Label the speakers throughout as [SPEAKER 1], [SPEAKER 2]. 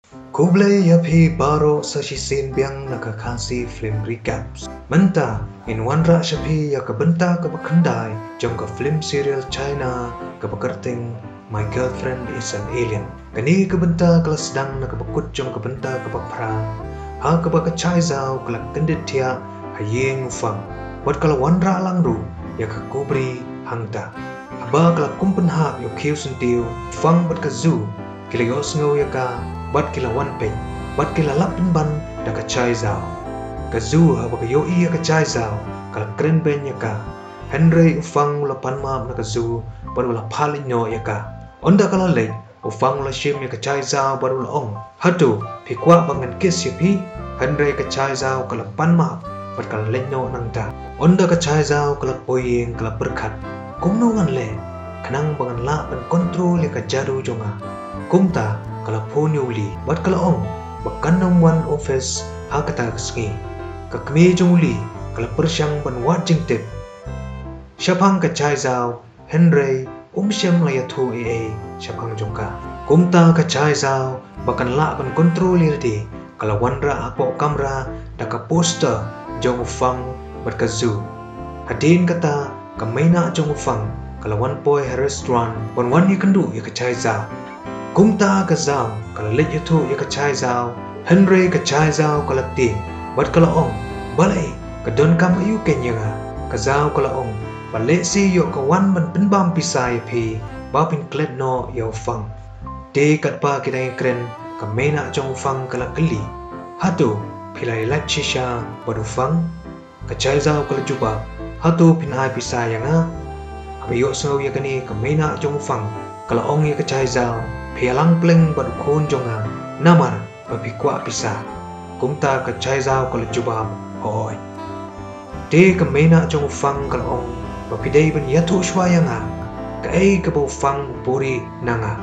[SPEAKER 1] Kublai yapi baro sasisin biang nakakasi film recaps. Menta in wanra shapi ya kabenta kabakandai jong ka film serial China kabakarting My Girlfriend is an Alien. Kani kabenta kala sedang nakabakut jong kabenta kabakpra. Ha kabakachai zau kala kendit tia hayeng ufang. Wat kala wanra langru ya kakubri hangta. Haba kala kumpenha yo kiu sentiu fang bat ka zoo kila yos ngau ya ka bat kila wan pen bat kila lapin ban da ka chai zau ka zoo haba ka yo iya ka chai zau kala kren ben ya ka Henry ufang la pan ma na ka zoo baru la palin no ya ka onda kala le ufang la shim ya ka chai zau baru la ong hatu pikwa bangan kis ya pi Henry ka chai zau kala pan ma bat kala le no nang ta onda ka chai zau kala poyeng kala berkat kum no ngan le kanang bangan la ban kontrol ya ka jadu jonga kumta kala phone uli bat kala ong bakan nam one office ha kata ski ka kme jongli kala persyang ban wat jing tip syapang ka chai zau Henry shem la yathu syapang jongka kumta ka chai zau bakan la ban kontrol irdi kala wanra apo kamera da ka poster jong fang bat ka zoo hadin kata ka maina jong fang kala one boy restaurant wan yakandu ya ka chai zau kumta ka zau kala let yathu ya ka chai zau Henry ka chai zau kala ting bat kala ong balai ka don kam ayu kenyanga ka zau kala ong balai si yo ka wan ban pinbam pisai phi ba pin klet no yo fang de kat pa kidai kren ka mena jong fang kala kali hatu philai lat chisha badu fang ka chai zau kala juba hatu pin ai pisai yanga abiyo so ya kani ka mena jong fang kala ong ya ka chai zau pialang pleng badu khon jonga namar babi kwa pisa kumta ka chai zau kala jubam hoi de ka mena jong fang kala ong babi dei ban yathu shwayanga ka ei ka bo fang buri nanga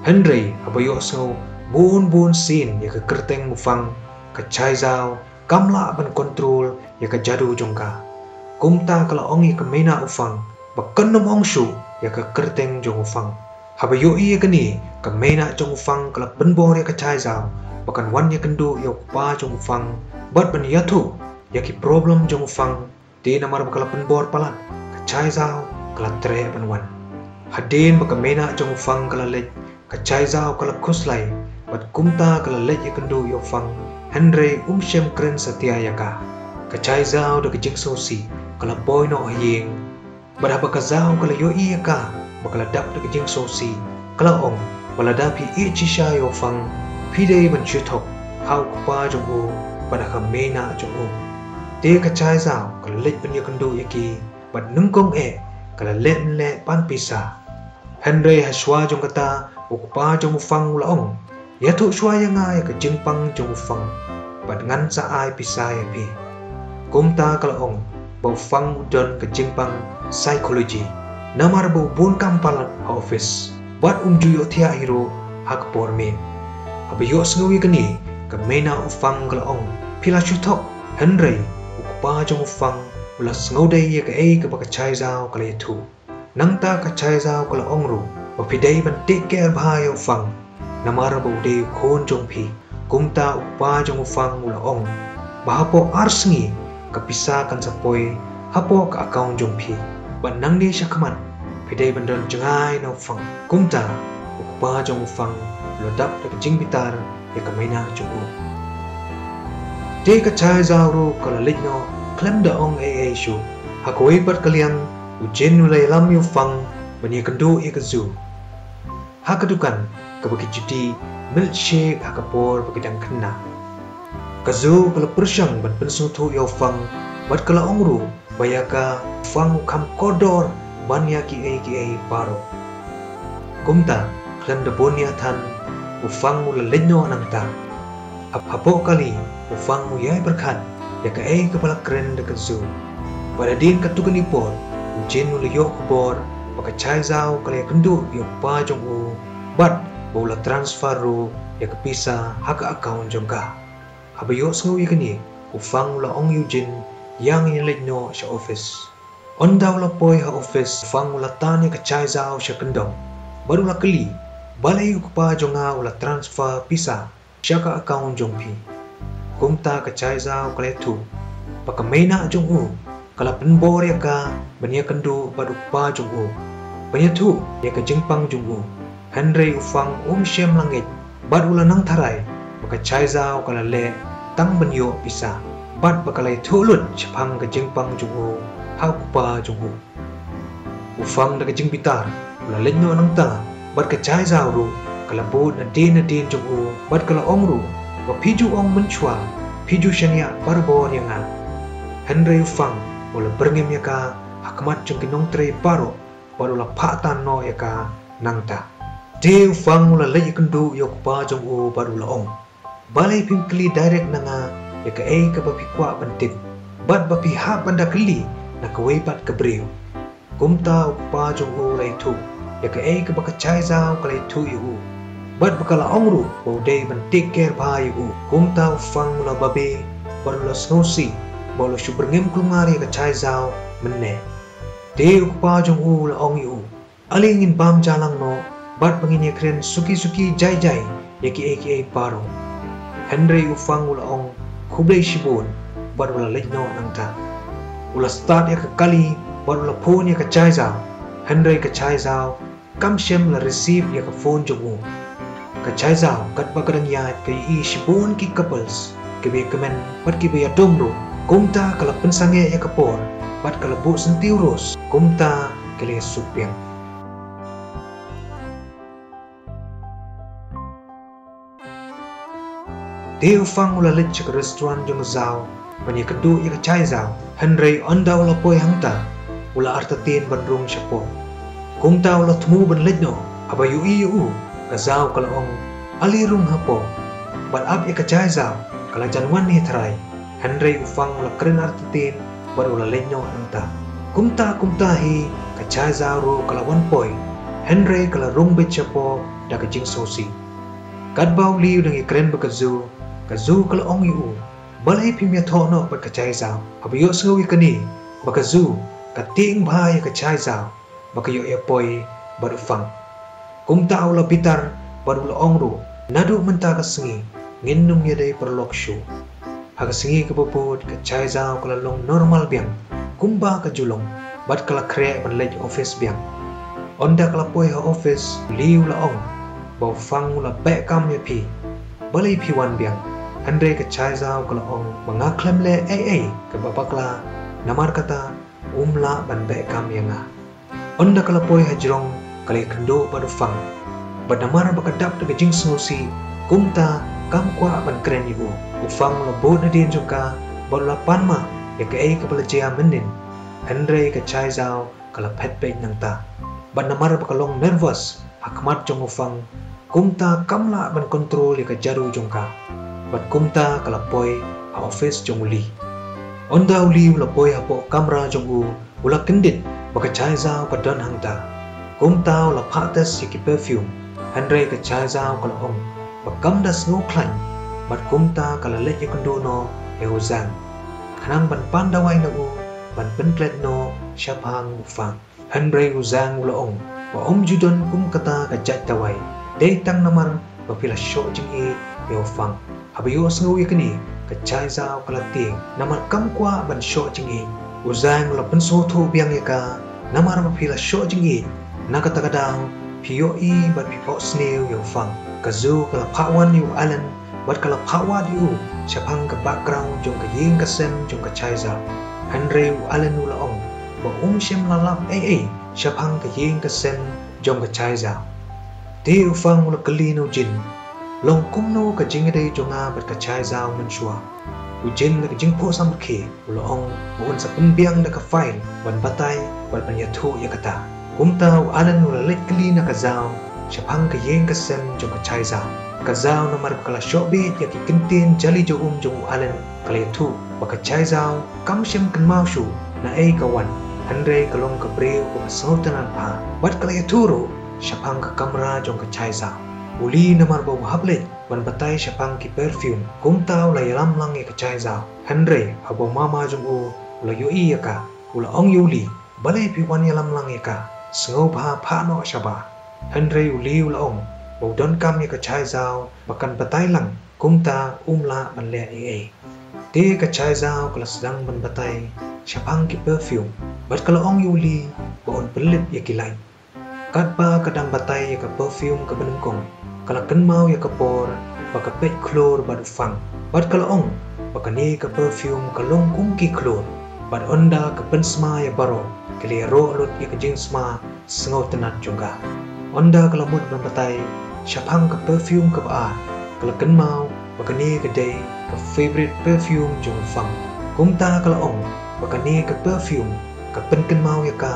[SPEAKER 1] Henry abayo so bun sin ya ka kerteng fang ka chai zau kamla ban kontrol ya ka jadu jongka kumta kala ong ya ka mena ufang bakan nom ong shu ya ka kerteng jong ufang habayo iya kani ka mena jong fang kala penbor ya ka chai zau bakan wan ya kendu ya pa jong fang bat ban yathu ya ki problem jong fang di namar bakala penbor palat ka chai zau kala tre ban wan hadin baka mena jong fang kala lej ka chai zau kala khuslai bat kumta kala lej ya kendu ya fang Henry shem kren satia ya ka chai zau da ka jingso si kala boy no hayeng bat haba ka zau kala yo iya ka bakala dap da jing sosi kala ong bala dapi ichi sha yo fang pide ban chutok hau pa jong u pada ka mena jong u de ka chai zau kala let ban yakandu yaki bat nungkong kala let le pan pisa Henry haswa jong kata ukpa jong fang la ong yathu shwa yanga ya ka jingpang jong fang bat ngan sa ai pisa ya pi kumta kala ong bau fang don ka jingpang psychology namar bu bun kampalan office bat juyo thia hero hak pormen abiyo sngawi kani ka mena ufang galong pila chutok Henry ukpa jong ufang ula sngaudai ya ka ka baka chai zau kala yathu nangta ka chai zau kala ongru ba pidai ban take care bha yo fang namar bu de khon jong phi kumta ukpa jong ufang ula ong bahapo arsngi ka pisa kan sapoi hapo ka account jong phi ban nang di syakaman pidai bandon jengai no fang kumta ukpa jong fang lodap da jing bitar ya kamena jugu de ka chai zauru kala ligno klem da ong shu hakoi bat kaliang ujen nulai lam yu fang bani kendo e ka zu hakadukan ka bagi judi milkshake hakapor bagi dang kena ka zu kala persyang ban pensu thu yo fang bat kala ongru bayaka fang kam kodor banya ki paro kumta klem de bonia than ufang mu lenyo nangta hapo kali ufang mu yai berkat ya ka kepala keren de kazu pada din katukan ipor ujen mu leyo kubor baka chai zau kali kendu yo pa jong u bat bola transfer ru ya ka pisa haka account jongka habayo sngu ikani ufang la ong yujin yang in lenyo sa office on daw la poi ha office fang ula tani ka chai zau sa kendong baru la kali balay ko pa jonga ula transfer pisa syaka akaun jong pi kumta ka chai zao kale tu baka mena jong u kala penbor ya ka banya kendu baduk pa jong u banya tu ya ka jengpang jong u Henry ufang shem langit bad ula nang tharai baka chai zao kala le tang banyo pisa bad baka lai thulut chapang ka jengpang jong u hau pa jong u ufang da ka jeng pitar ula lenyo nang ta bad ka chai zao ru kala bod na din jong u bad kala ong ru wa piju ong menchua piju shania barbor yang a Henry ufang ula berngem ya ka hakmat jong kinong tre paro bad ula phatan no ya ka nang ta de ufang ula le ikendu yok pa jong u bad ula ong balai pimkli direct nanga ya ka ka bapi kwa bantit bad bapi ha banda kli na ka wei bat ka breu kumta pa jong u lai tu ya ka baka chai zao ka lai tu yu bad bakala ongru bo dei ban take care ba yu kumta ufang la babe bad la snosi bo la shuberngem klungari ka chai zao menne de pa jong u la ong yu aling in bam jalang no bad pangin ya kren suki jai ya ki paro Henry ufang ula ong kublai shibun bad ula lejno nangta ula start ya ka kali bad ula phone ya ka chai zao Henry ka chai zao kam shem la receive ya ka phone jong u ka chai zao kat bakadang ya ka shibun ki couples ke be kemen bad ki be ya domro kumta kala pensange ya ka por bad kala bu sentiuros kumta kele supiang de ufang ula lech ke restoran jong zao bani kedu ya ka chai zao Henry onda ula poi hangta ula artatin bandrung syapo kumta ula temu ban lejno aba yu ka zao kala ong ali rung hapo bal ab ya ka chai zao kala janwan ni tharai Henry ufang ula kren artatin bar ula lejno hangta kumta hi ka chai zao ru kala wan poi Henry kala rung bet syapo da ka jing sosi kadbau liu dangi kren bakazu kazu kala ong yu balai pimya thono pat ka chai zao abiyo sawi kani bakazu ka ting bhai ka chai zao bakayo ya poi baru fang kumta ula bitar baru la ong ru nadu menta ka sengi nginnum ya dai perlok shu ha ka sengi ka bobot ka chai zao kala long normal biang kumba ka julong bat kala kre ban lej office biang onda kala poi ha office liu la ong bau fang ula back kam ya pi balai pi wan biang Henry ka chai zao kala ong mangaklem le ka babakla namar kata umla ban back kam ya nga onda kala poi hajrong kala kendo pada fang bad namar bakadap daga jing snosi kumta kam kwa ban kren yu ufang la bod na din joka bad la panma ya ka ka balajia menin Henry ka chai zao kala pet pet nang ta bad namar bakalong nervous hakmat jong ufang kumta kamla ban kontrol ya ka jaru jongka bad kumta kala poi ha office jong uli onda uli ula poi hapo kamera jong u ula kendit baka chai zao ka don hangta kumta ula patas ya ki perfume Henry ka chai zao kala ong bakam das no klan bad kumta kala let ya kondo no e uzang kanang ban pandawai na u ban penklet no syapang ufang Henry uzang ula ong wa judon kum kata ka jat tawai dei tang namar bapila shok jing e ufang habiyo sengawi kini ka chai zao kala ting namar kam kwa ban shok jing e uzang la penso tho biang ya ka namar bapila shok jing e nakata kadang piyo bat pipo sneu ufang kazu kala pawan yu alan bat kala pawa yu syapang ka background jong ka ying ka sem jong ka chai zao Henry alan ula ong ba shem lalap syapang ka ying ka sem jong ka chai zao de ufang ula kali no jin long kum no ka jing dei jonga bat ka chai zao menshua ujin la ka jing po sam ke ula ong buon sa penbiang da ka file ban batai ban panyathu ya kata kumta alan ula let kali na ka zao syapang ka ying ka sem jong ka chai zao ka zao na mar kala shobit ya ki kintin jali jo jong alan kala thu ba ka chai zao kam shem kan mau shu na ka wan Henry kalong ka breu ko sautan pa bat kala thu syapang ka kamera jong ka chai zao uli namar bau hable ban batai syapang ki perfume kumta ula yalam lang ka chai zao Henry abo mama jong u ula yu ya ka ula ong yuli balai pi wan yalam lang ka sngau ba pha no syaba Henry uli ula ong bau don kam ya ka chai zao bakan batai lang kumta umla ban le ai te ka chai zao kala sedang ban batai syapang ki perfume bat kala ong yuli bon pelip ya kilai kat ba kadang batai ya ka perfume ka benengkong kala kenmau ya ka por ba ka pet klor ba fang bat kala ong ba ka ni ka perfume ka long kum ki klor bat onda ka pensma ya baro kali ro lut ya ka jing sma sengau tenat juga onda kala mut ban batai syapang ka perfume ka ba kala kenmau ba ka ni ka day ka favorite perfume jong fang kumta kala ong ba ka ni ka perfume ka pen kenmau ya ka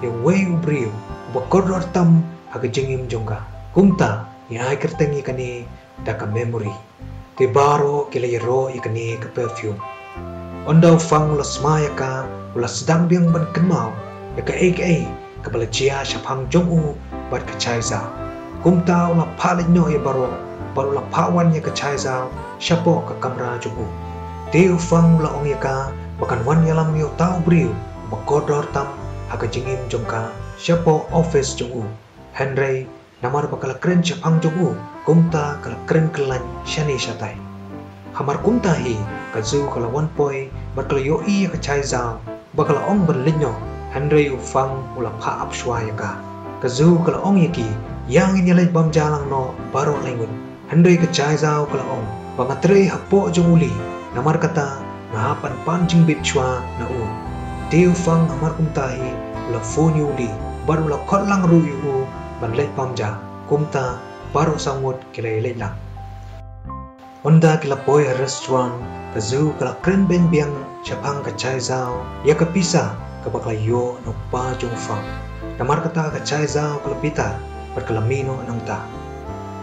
[SPEAKER 1] ya way ubriu ba kodor tam ha ka jingim jonga kumta ya ai kertengi kani da ka memory te baro kila ro ikani ka perfume onda fang la sma ya ka la sedang biang ban kenmau ya ka aka ka bala chia syapang jong u bat ka chai za kumta la phalin no ya baro la pawan ya ka chai za syapo ka kamera jong u te fang la ong ya ka bakan wan yalam yo tau briu ba kodor tam ha ka jingim jongka syapo office jong u Henry namar bakal keren syapang jong u kumta kala keren kelan shani shatai hamar kumta hi kazu kala one boy bakal yo i ka chai za bakal ong berlinyo Henry ufang ula pa ap shwa ya ka kazu kala ong yaki yang ini lai bam jalang no baro laingun Henry ka chai za kala ong bangatre hapo jong uli namar kata ngapan pancing bit shwa na u te ufang hamar kumta hi ula phone yuli baru la khot lang ru yu ban lai pam ja kumta baru sangut kila lai lang onda kila boy restaurant kazu kala kren ben biang syapang ka chai zao ya ka pisa ka bakla yo no pa jong fang namar kata ka chai zao kala pita per kala mino nang ta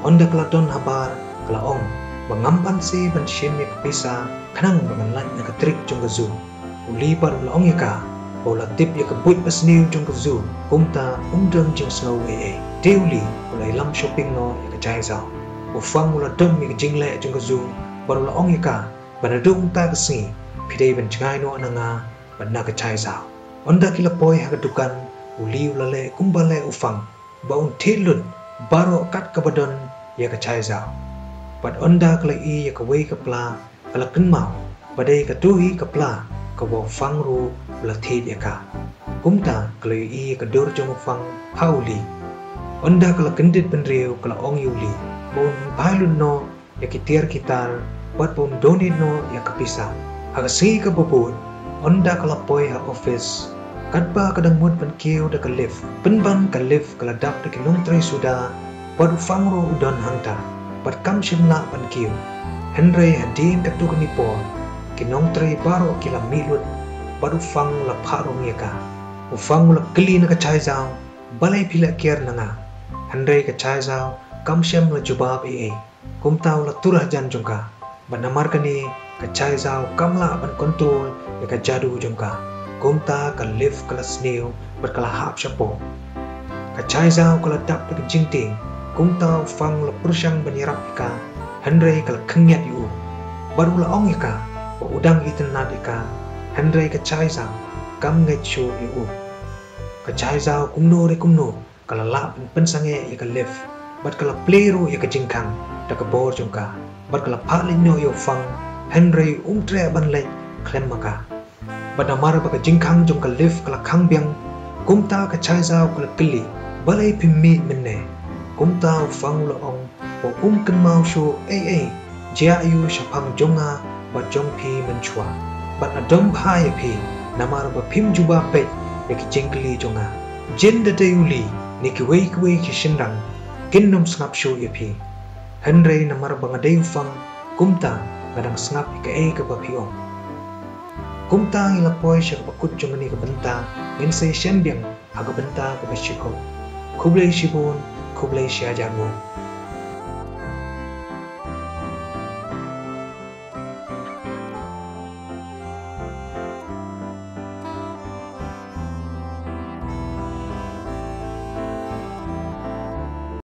[SPEAKER 1] onda kala don habar kala ong bangampan si ban shin ya ka pisa kanang bangan lai na ka trik jong kazu uli par la ong ya ka bola tip ya ka buit pas new jong kazu kumta umdam jing snow ai deuli ulai lam shopping no ya ka chai zao ufang mula dom ya ka jingle jong kazu baru la ong ya ka banadung ta ka si pidai ban cngai no ananga ban na ka chai zao onda kila boy ha ka dukan uli ulale kumbale ufang baun tilun baro kat ka badon ya ka chai zao bat onda kala i ya ka wei ka pla kala kenmau badai ka tuhi ka pla ka bo fang ru la thid ya ka kumta kala i ka dor jong fang hauli onda kala kendit penriu kala ong yuli bon bailun no ya kitir kitar bat bon donit no ya kapisa aga si ka bobot onda kala poi ha office kadba kadang mut ban kiu da ka lift penban ka lift kala dak da kinong tre suda bat fang ru udon hangta bat kam shimla ban kiu Henry hadin ka tu ni po kinong tre baro kila milut baru fang la pharong ya ka ufang la kli na ka chai zao balai pila kier na nga Henry ka chai zao kam shem la jubab ai kumta la turah jan jongka banamar kani ka chai zao kamla ban control ya ka jadu jongka kumta ka live kala snail bat kala hap shapo ka chai zao kala dap da jingting kumta fang la purshang banyarap ka Henry kala khengyat yu baru la ong ya ka udang itin nadika Henry ka chai zao kam ngai chu yu ka chai zao kumno re kumno kala la pen sange ya ka live bat kala play ro ya ka jingkang da ka bor jongka bat kala phalin no yo fang Henry tre ban lai klem maka bat amar ba ka jingkang jong ka live kala khang biang kumta ka chai zao kala kli balai pimmi minne kumta fang lo ong o kan mau shu ai jia yu syapang jonga bat jong pi menchua bat adom bhai pi namar ba phim juba pe ya ki jingli jonga jin da deuli ni ki wei ki shinrang kinnom snap shu ya pi Henry namar ba ngadai fang kumta ngadang snap ka ai ka ba pi ong kumta ila poi syak bakut jonga ni ka benta ngin se shen biang aga benta ka ba shiko kublai shibun kublai sya jago